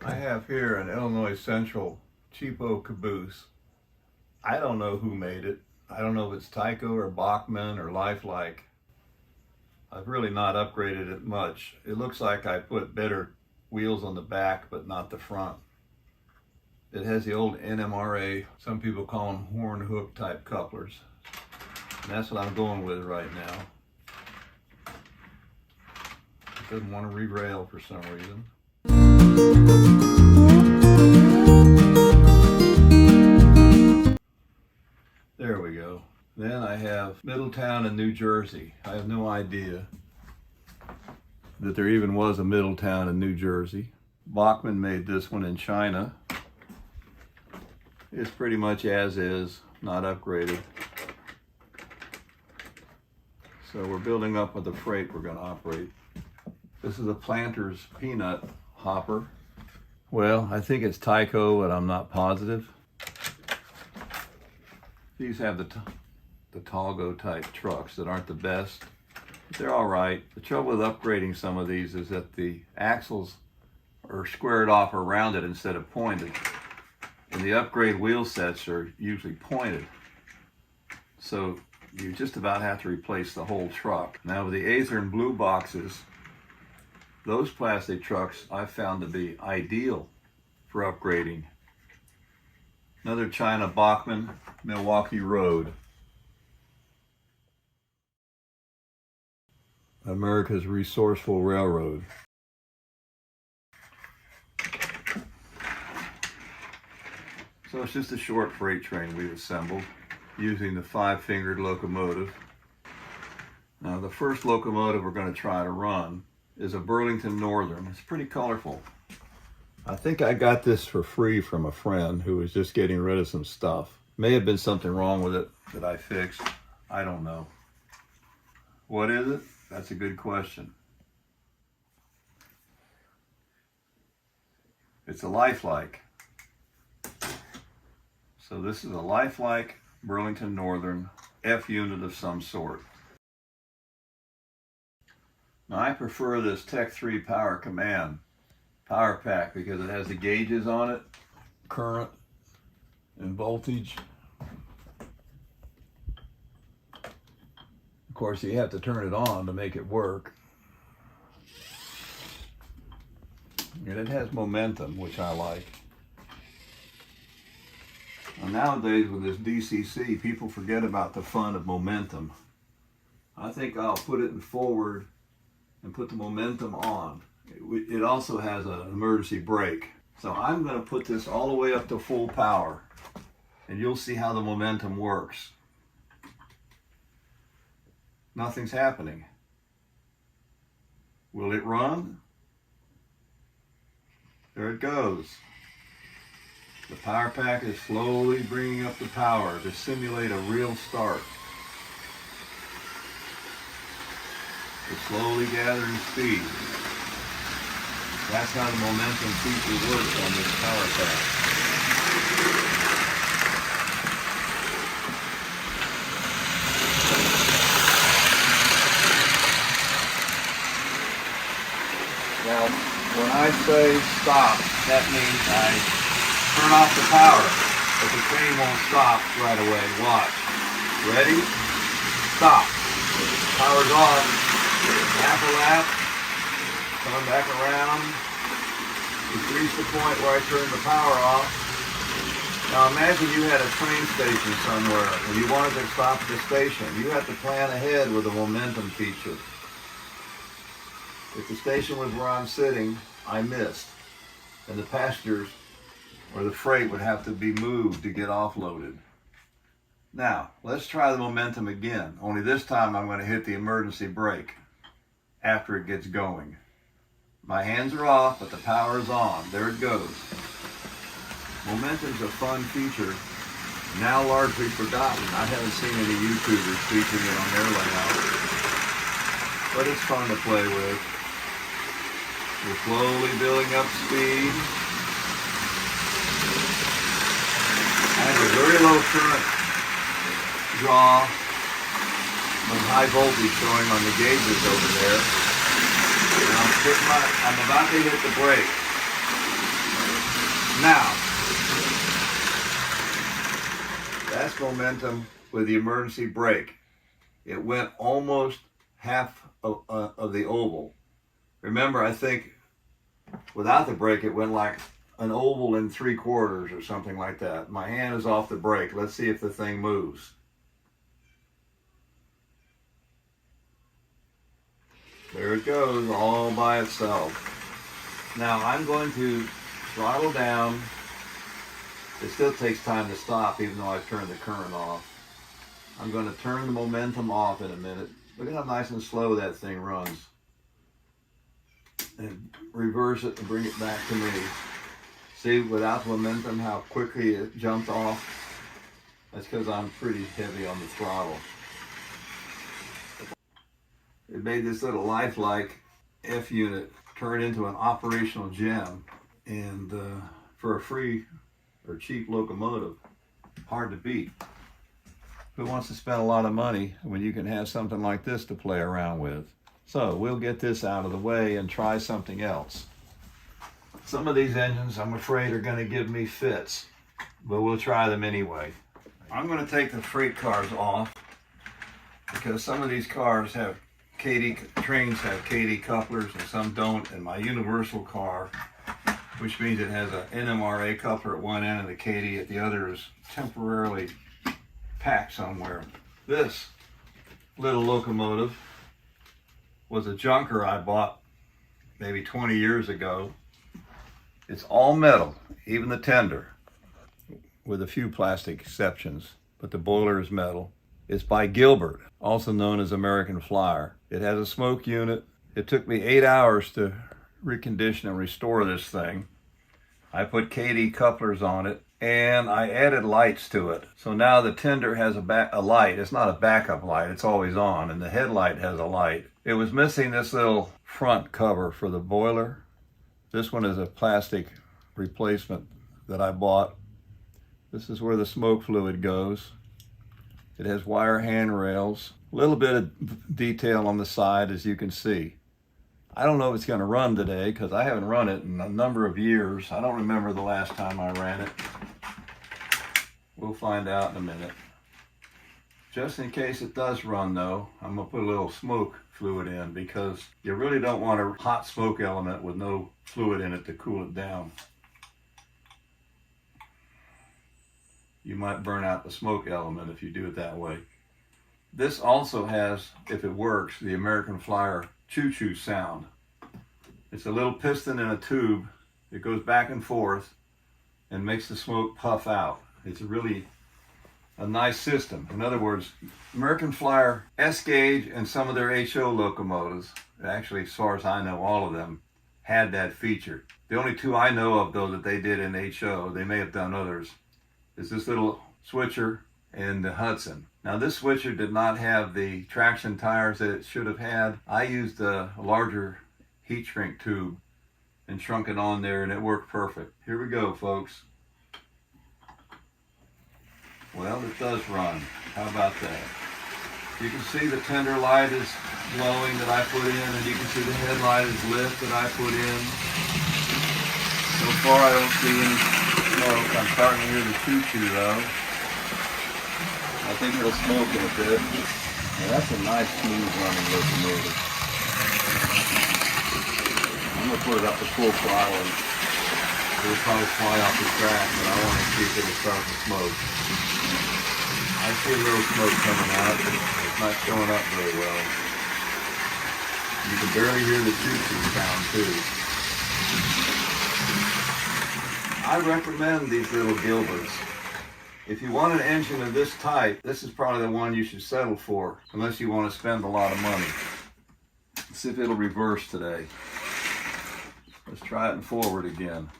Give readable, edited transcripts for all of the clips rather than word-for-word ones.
I have here an Illinois Central cheapo caboose. I don't know who made it. I don't know if it's Tyco or Bachmann or LifeLike. I've really not upgraded it much. It looks like I put better wheels on the back, but not the front. It has the old NMRA, some people call them horn hook type couplers. And that's what I'm going with right now. It doesn't want to re-rail for some reason. There we go. Then I have Middletown in New Jersey. I have no idea that there even was a Middletown in New Jersey. Bachmann made this one in China. It's pretty much as is, not upgraded. So we're building up with the freight we're going to operate. This is a Planter's peanut hopper. Well, I think it's Tyco, but I'm not positive. These have the Talgo type trucks that aren't the best. But they're all right. The trouble with upgrading some of these is that the axles are squared off or rounded instead of pointed. And the upgrade wheel sets are usually pointed. So you just about have to replace the whole truck. Now with the Aether and Blue boxes, those plastic trucks I've found to be ideal for upgrading. Another China Bachmann, Milwaukee Road. America's Resourceful Railroad. So it's just a short freight train we've assembled using the 5-fingered locomotive. Now the first locomotive we're going to try to run is a Burlington Northern. It's pretty colorful. I think I got this for free from a friend who was just getting rid of some stuff. May have been something wrong with it that I fixed. I don't know. What is it? That's a good question. It's a LifeLike. So this is a LifeLike Burlington Northern F unit of some sort. Now I prefer this Tech 3 Power Command power pack because it has the gauges on it, current and voltage. Of course you have to turn it on to make it work. And it has momentum, which I like. Well, nowadays with this DCC, people forget about the fun of momentum. I think I'll put it in forward and put the momentum on. It also has an emergency brake. So I'm going to put this all the way up to full power and you'll see how the momentum works. Nothing's happening. Will it run? There it goes. The power pack is slowly bringing up the power to simulate a real start. It's slowly gathering speed. That's how the momentum feature works on this power pack. Now, when I say stop, that means I turn off the power, but the train won't stop right away. Watch. Ready? Stop. Power's off. Half a lap. Come back around. We've reached the point where I turn the power off. Now imagine you had a train station somewhere and you wanted to stop at the station. You have to plan ahead with a momentum feature. If the station was where I'm sitting, I missed. And the passengers or the freight would have to be moved to get offloaded. Now, let's try the momentum again. Only this time I'm going to hit the emergency brake after it gets going. My hands are off, but the power is on. There it goes. Momentum's a fun feature, now largely forgotten. I haven't seen any YouTubers featuring it on their layout, but it's fun to play with. We're slowly building up speed. I have a very low current draw with high voltage showing on the gauges over there. And I'm about to hit the brake. Now, that's momentum with the emergency brake. It went almost half of the oval. Remember, I think without the brake, it went like an oval in 3/4 or something like that. My hand is off the brake. Let's see if the thing moves. There it goes, all by itself. Now I'm going to throttle down. It still takes time to stop even though I've turned the current off. I'm going to turn the momentum off in a minute. Look at how nice and slow that thing runs. And reverse it and bring it back to me. See, without momentum, how quickly it jumped off? That's because I'm pretty heavy on the throttle. It made this little LifeLike F unit turn into an operational gem, and for a free or cheap locomotive, hard to beat. Who wants to spend a lot of money when you can have something like this to play around with? So we'll get this out of the way and try something else. Some of these engines, I'm afraid, are going to give me fits, but we'll try them anyway. I'm going to take the freight cars off because some of these cars have trains have KD couplers and some don't, and my universal car, which means it has an NMRA coupler at one end and the KD at the other, is temporarily packed somewhere. This little locomotive was a junker I bought maybe 20 years ago. It's all metal, even the tender, with a few plastic exceptions, but the boiler is metal. It's by Gilbert, also known as American Flyer. It has a smoke unit. It took me 8 hours to recondition and restore this thing. I put KD couplers on it, and I added lights to it. So now the tender has a light. It's not a backup light, it's always on, and the headlight has a light. It was missing this little front cover for the boiler. This one is a plastic replacement that I bought. This is where the smoke fluid goes. It has wire handrails. A little bit of detail on the side, as you can see. I don't know if it's going to run today because I haven't run it in a number of years. I don't remember the last time I ran it. We'll find out in a minute. Just in case it does run though, I'm going to put a little smoke fluid in because you really don't want a hot smoke element with no fluid in it to cool it down. You might burn out the smoke element if you do it that way. This also has, if it works, the American Flyer choo-choo sound. It's a little piston in a tube. It goes back and forth and makes the smoke puff out. It's really a nice system. In other words, American Flyer S-gauge and some of their HO locomotives, actually as far as I know all of them, had that feature. The only two I know of though that they did in HO, they may have done others, is this little switcher and the Hudson. Now this switcher did not have the traction tires that it should have had. I used a larger heat shrink tube and shrunk it on there and it worked perfect. Here we go, folks. Well, it does run. How about that? You can see the tender light is glowing that I put in, and you can see the headlight is lit that I put in. So far I don't see any smoke. I'm starting to hear the choo-choo though. I think it'll smoke in a bit. Now that's a nice smooth running locomotive. I'm going to put it up to full throttle and it'll probably fly off the track, but I want to see if it'll start to smoke. I see a little smoke coming out, but it's not showing up very well. You can barely hear the choo-choo sound too. I recommend these little Gilberts. If you want an engine of this type, this is probably the one you should settle for, unless you want to spend a lot of money. Let's see if it'll reverse today. Let's try it in forward again.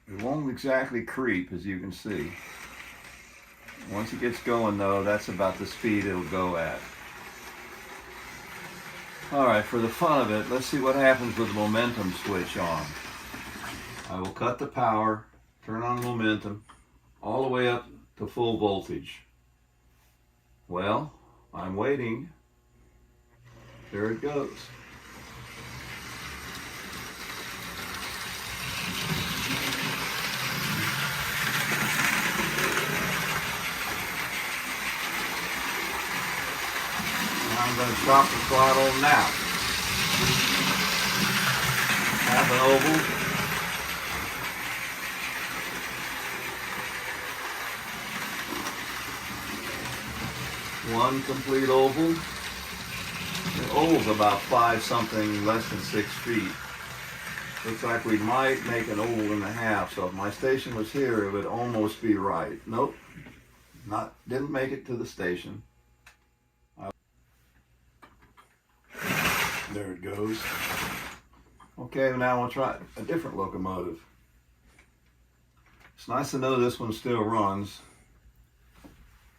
It won't exactly creep, as you can see. Once it gets going though, that's about the speed it'll go at. Alright, for the fun of it, let's see what happens with the momentum switch on. I will cut the power, turn on the momentum, all the way up to full voltage. Well, I'm waiting. There it goes. going to chop the throttle now. Half an oval. One complete oval. The oval's about 5 something, less than 6 feet. Looks like we might make an oval and a half, so if my station was here, it would almost be right. Nope, didn't make it to the station. There it goes. Okay, now we'll try a different locomotive. It's nice to know this one still runs,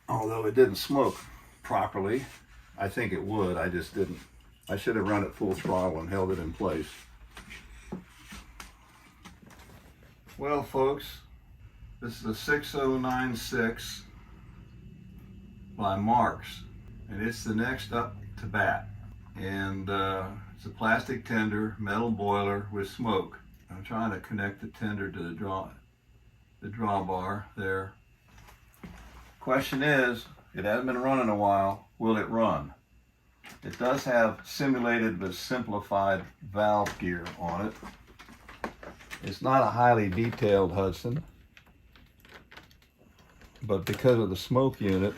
although it didn't smoke properly. I think it would, I just didn't. I should have run it full throttle and held it in place. Well, folks, this is a 6096 by Marx, and it's the next up to bat. And it's a plastic tender, metal boiler with smoke. I'm trying to connect the tender to the drawbar there. Question is, it hasn't been running a while, will it run? It does have simulated but simplified valve gear on it. It's not a highly detailed Hudson, but because of the smoke unit,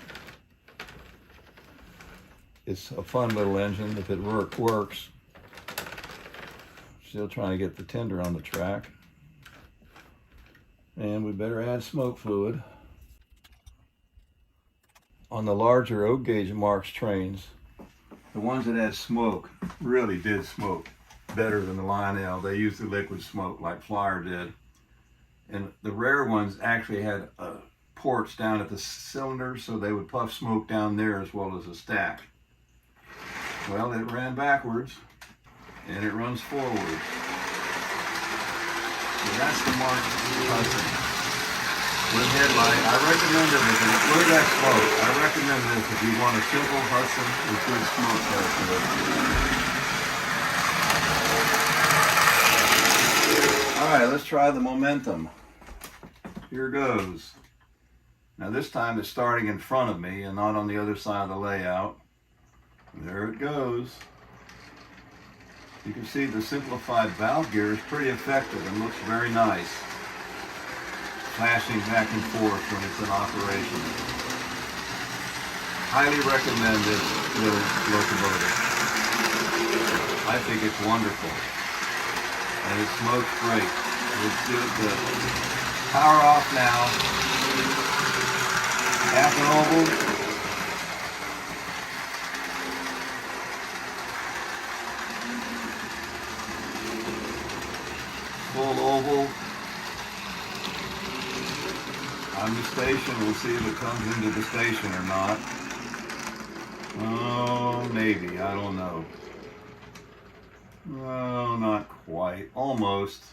it's a fun little engine if it works. Still trying to get the tender on the track. And we better add smoke fluid. On the larger oak gauge Marx trains, the ones that had smoke really did smoke better than the Lionel. They used the liquid smoke like Flyer did. And the rare ones actually had ports down at the cylinders, so they would puff smoke down there as well as a stack. Well, it ran backwards and it runs forward. So that's the Marx Hudson with headlight. I recommend it look at that smoke. I recommend this if you want a simple Hudson with good smoke characteristics. All right, let's try the momentum. Here goes. Now this time it's starting in front of me and not on the other side of the layout. There it goes. You can see the simplified valve gear is pretty effective and looks very nice, flashing back and forth when it's in operation. Highly recommend this little locomotive. I think it's wonderful. And it smokes great. Let's do the power off now. Half an oval. Full oval. On the station, we'll see if it comes into the station or not. Oh, maybe, I don't know. Oh, not quite, almost.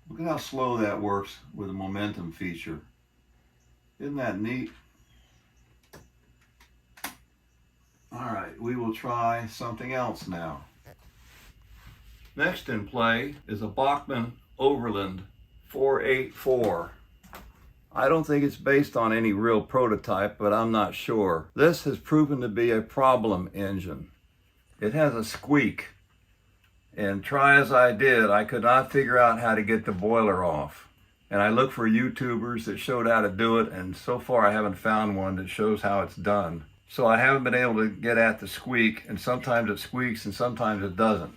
Look at how slow that works with a momentum feature. Isn't that neat? All right, we will try something else now. Next in play is a Bachmann Overland 484. I don't think it's based on any real prototype, but I'm not sure. This has proven to be a problem engine. It has a squeak, and try as I did, I could not figure out how to get the boiler off. And I looked for YouTubers that showed how to do it, and so far I haven't found one that shows how it's done. So I haven't been able to get at the squeak, and sometimes it squeaks and sometimes it doesn't.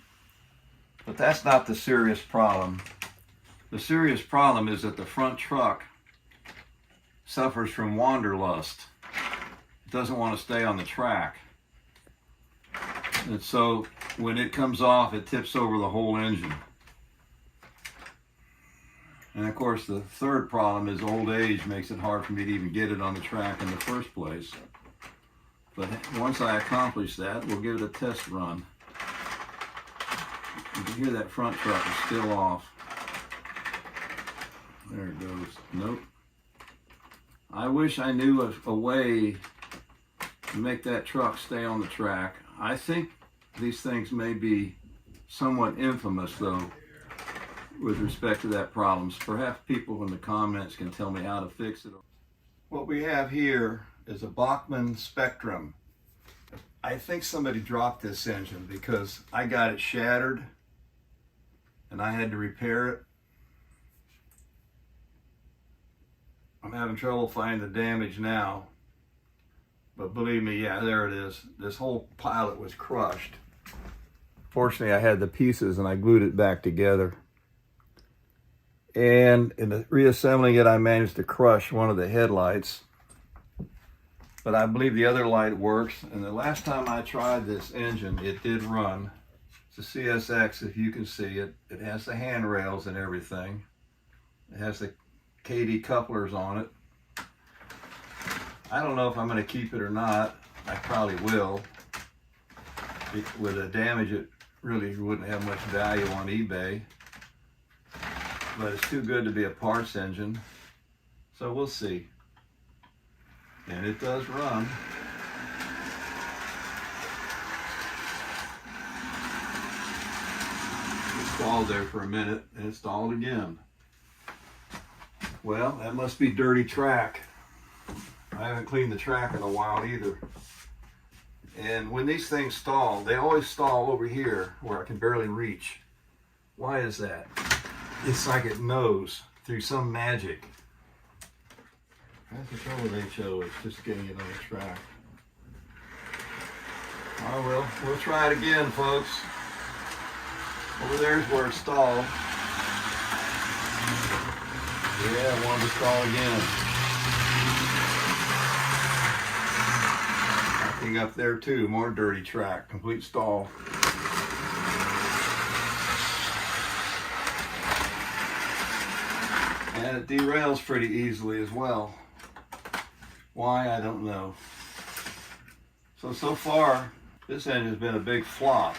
But that's not the serious problem. The serious problem is that the front truck suffers from wanderlust. It doesn't want to stay on the track. And so when it comes off, it tips over the whole engine. And of course, the third problem is old age makes it hard for me to even get it on the track in the first place. But once I accomplish that, we'll give it a test run. You can hear that front truck is still off. There it goes. Nope. I wish I knew a way to make that truck stay on the track. I think these things may be somewhat infamous, though, with respect to that problem. Perhaps people in the comments can tell me how to fix it. What we have here is a Bachmann Spectrum, I think somebody dropped this engine because I got it shattered and I had to repair it. I'm having trouble finding the damage now, but believe me, yeah, there it is. This whole pilot was crushed. Fortunately, I had the pieces and I glued it back together. And in reassembling it, I managed to crush one of the headlights. But I believe the other light works. And the last time I tried this engine, it did run. It's a CSX, if you can see it. It has the handrails and everything. It has the KD couplers on it. I don't know if I'm going to keep it or not. I probably will. With the damage, it really wouldn't have much value on eBay. But it's too good to be a parts engine. So we'll see. And it does run. It stalled there for a minute and it stalled again. Well, that must be dirty track. I haven't cleaned the track in a while either. And when these things stall, they always stall over here where I can barely reach. Why is that? It's like it knows through some magic. That's the trouble with HO, it's just getting it on the track. Oh well, we'll try it again, folks. Over there's where it stalled. Yeah, I wanted to stall again. Nothing up there too, more dirty track, complete stall. And it derails pretty easily as well. Why, I don't know. So far, this engine has been a big flop.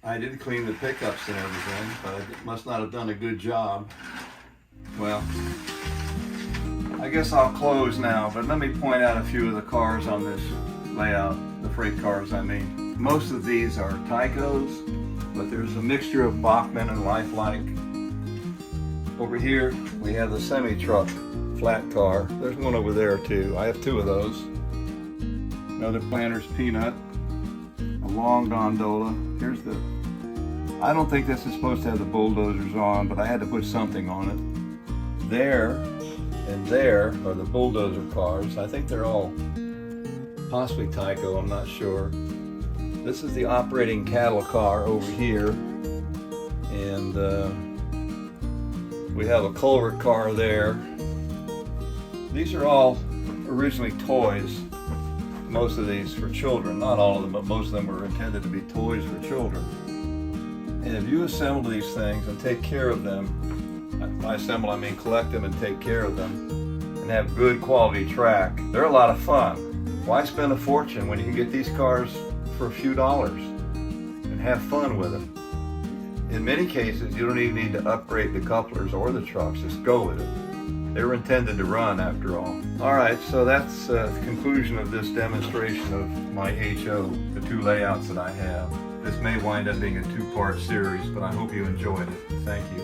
I did clean the pickups and everything, but I must not have done a good job. Well, I guess I'll close now, but let me point out a few of the cars on this layout, the freight cars I mean. Most of these are Tycos, but there's a mixture of Bachmann and LifeLike. Over here, we have the semi-truck flat car. There's one over there too. I have two of those. Another Planter's Peanut, a long gondola. Here's the, I don't think this is supposed to have the bulldozers on, but I had to put something on it. There and there are the bulldozer cars. I think they're all possibly Tyco, I'm not sure. This is the operating cattle car over here. And we have a culvert car there. These are all originally toys. Most of these for children, not all of them, but most of them were intended to be toys for children. And if you assemble these things and take care of them, by assemble I mean collect them and take care of them, and have good quality track, they're a lot of fun. Why spend a fortune when you can get these cars for a few dollars and have fun with them? In many cases, you don't even need to upgrade the couplers or the trucks, just go with it. They were intended to run after all. Alright, so that's the conclusion of this demonstration of my HO, the two layouts that I have. This may wind up being a two-part series, but I hope you enjoyed it. Thank you.